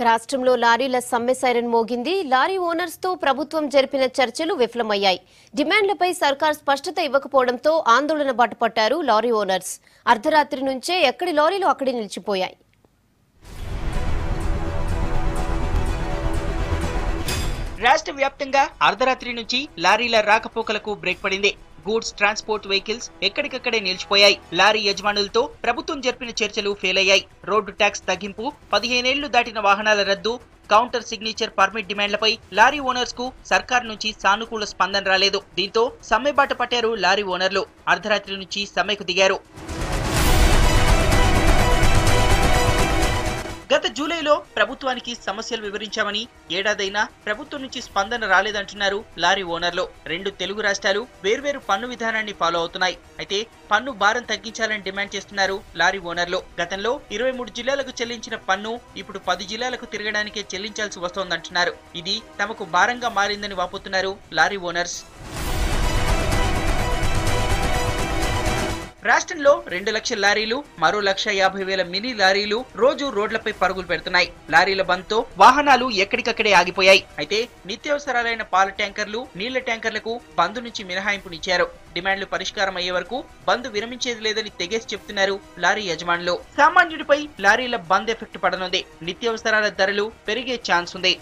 రాష్ట్రంలో లారీల సమ్మె సైరన్ మోగింది. లారీ ఓనర్స్ తో ప్రభుత్వం జరిపిన చర్చలు విఫలమయ్యాయి. డిమాండ్లపై సర్కార్ స్పష్టత ఇవ్వకపోవడంతో ఆందోళన బాటపట్టారు లారీ ఓనర్స్. అర్ధరాత్రి నుంచే ఎక్కడి లారీలు అక్కడే నిలిచిపోయాయి. రాష్ట్ర వ్యాప్తంగా అర్ధరాత్రి నుంచి లారీల రాకపోకలకు బ్రేక్ పడింది. గూడ్స్ ట్రాన్స్పోర్ట్ వెహికల్స్ ఎక్కడికక్కడే నిలిచిపోయాయి. లారీ యజమానులతో ప్రభుత్వం జరిపిన చర్చలు ఫెయిల్ అయ్యాయి. రోడ్డు ట్యాక్స్ తగ్గింపు, 15 ఏళ్లు దాటిన వాహనాల రద్దు, కౌంటర్ సిగ్నేచర్ పర్మిట్ డిమాండ్లపై లారీ ఓనర్స్ కు సర్కార్ నుంచి సానుకూల స్పందన రాలేదు. దీంతో సమ్మె బాట పట్టారు లారీ ఓనర్లు. అర్ధరాత్రి నుంచి సమ్మెకు దిగారు. గత జూలైలో ప్రభుత్వానికి సమస్యలు వివరించామని, ఏడాదైనా ప్రభుత్వం నుంచి స్పందన రాలేదంటున్నారు లారీ ఓనర్లు. 2 తెలుగు రాష్ట్రాలు వేర్వేరు పన్ను విధానాన్ని ఫాలో అవుతున్నాయి. అయితే పన్ను భారం తగ్గించాలని డిమాండ్ చేస్తున్నారు లారీ ఓనర్లు. గతంలో 23 జిల్లాలకు చెల్లించిన పన్ను ఇప్పుడు 10 జిల్లాలకు తిరగడానికే చెల్లించాల్సి వస్తోందంటున్నారు. ఇది తమకు భారంగా మారిందని వాపోతున్నారు లారీ ఓనర్స్. రాష్ట్రంలో 2 లక్షల లారీలు, మరో 1,50,000 మినీ లారీలు రోజు రోడ్లపై పరుగులు పెడుతున్నాయి. లారీల బంద్తో వాహనాలు ఎక్కడికక్కడే ఆగిపోయాయి. అయితే నిత్యావసరాలైన పాల ట్యాంకర్లు, నీళ్ల ట్యాంకర్లకు బంద్ నుంచి మినహాయింపునిచ్చారు. డిమాండ్లు పరిష్కారం అయ్యే వరకు బంద్ విరమించేది లేదని తెగేసి చెప్తున్నారు లారీ యజమానులు. సామాన్యుడిపై లారీల బంద్ ఎఫెక్ట్ పడనుంది. నిత్యావసరాల ధరలు పెరిగే ఛాన్స్ ఉంది.